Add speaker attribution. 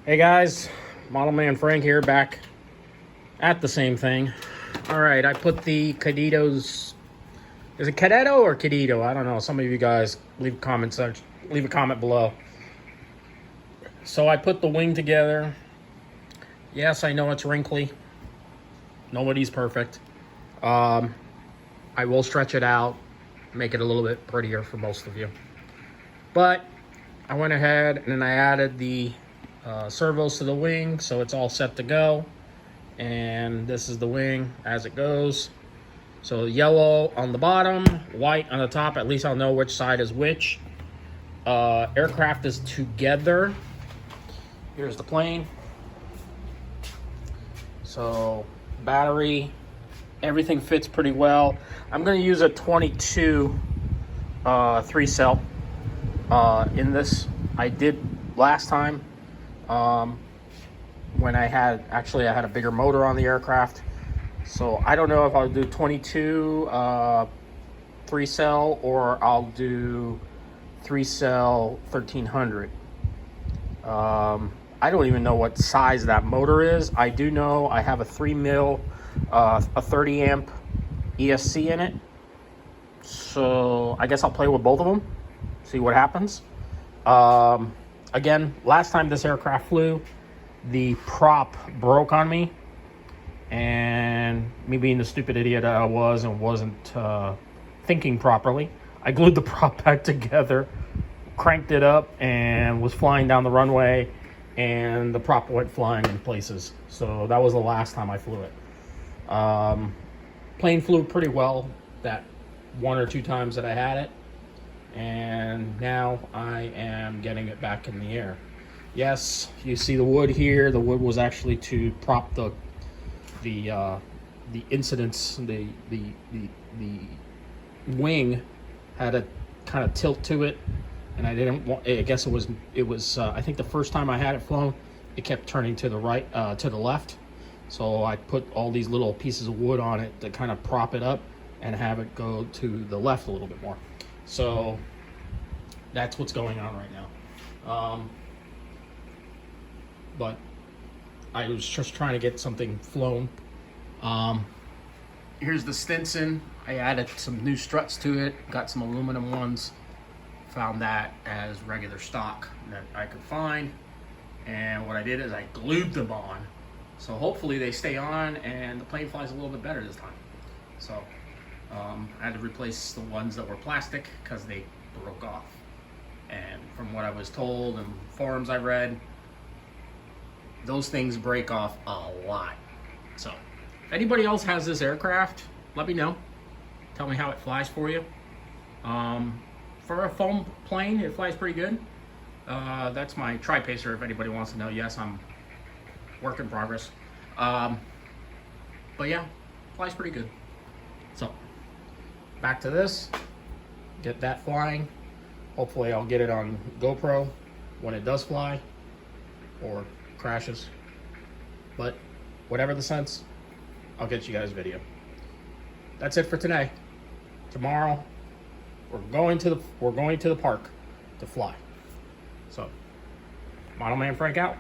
Speaker 1: Hey guys, Model Man Frank here, back at the same thing. All right, I put the Kadeto's. Is it Kadetito or Kadetito? I don't know. Some of you guys leave a comment below. So I put the wing together. Yes, I know it's wrinkly. Nobody's perfect. I will stretch it out, make it a little bit prettier for most of you. But I went ahead and I added the servos to the wing, so it's all set to go. And this is the wing as it goes. So yellow on the bottom, white on the top. At least I'll know which side is which. Aircraft is together. Here's the plane. So battery, everything fits pretty well. I'm going to use a 22 3-cell in this. I did last time when I had a bigger motor on the aircraft. So I don't know if I'll do 22 3-cell or I'll do 3-cell 1300. I don't even know what size that motor is. I do know I have a 3 mil, a 30 amp ESC in it. So I guess I'll play with both of them, see what happens. Again, last time this aircraft flew, the prop broke on me. And me being the stupid idiot I was and wasn't thinking properly, I glued the prop back together, cranked it up, and was flying down the runway, and the prop went flying in places. So that was the last time I flew it. Plane flew pretty well that 1 or 2 times that I had it, and now I am getting it back in the air. Yes, you see the wood here. The wood was actually to prop the incidents. The wing had a kind of tilt to it, and I didn't want. I guess it was. I think the first time I had it flown, it kept turning to the right, to the left. So I put all these little pieces of wood on it to kind of prop it up and have it go to the left a little bit more. So that's what's going on right now. But I was just trying to get something flown. Here's the Stinson. I added some new struts to it, got some aluminum ones. Found that as regular stock that I could find. And what I did is I glued them on. So hopefully they stay on and the plane flies a little bit better this time. So I had to replace the ones that were plastic because they broke off. And from what I was told and forums I read, those things break off a lot. So if anybody else has this aircraft, let me know. Tell me how it flies for you. For a foam plane, it flies pretty good. That's my tri-pacer if anybody wants to know. Yes, I'm work in progress. But yeah, flies pretty good. So back to this, get that flying. Hopefully I'll get it on GoPro when it does fly or crashes. But whatever the sense, I'll get you guys a video. That's it for today. Tomorrow we're going to the park to fly. So, Model Man Frank out.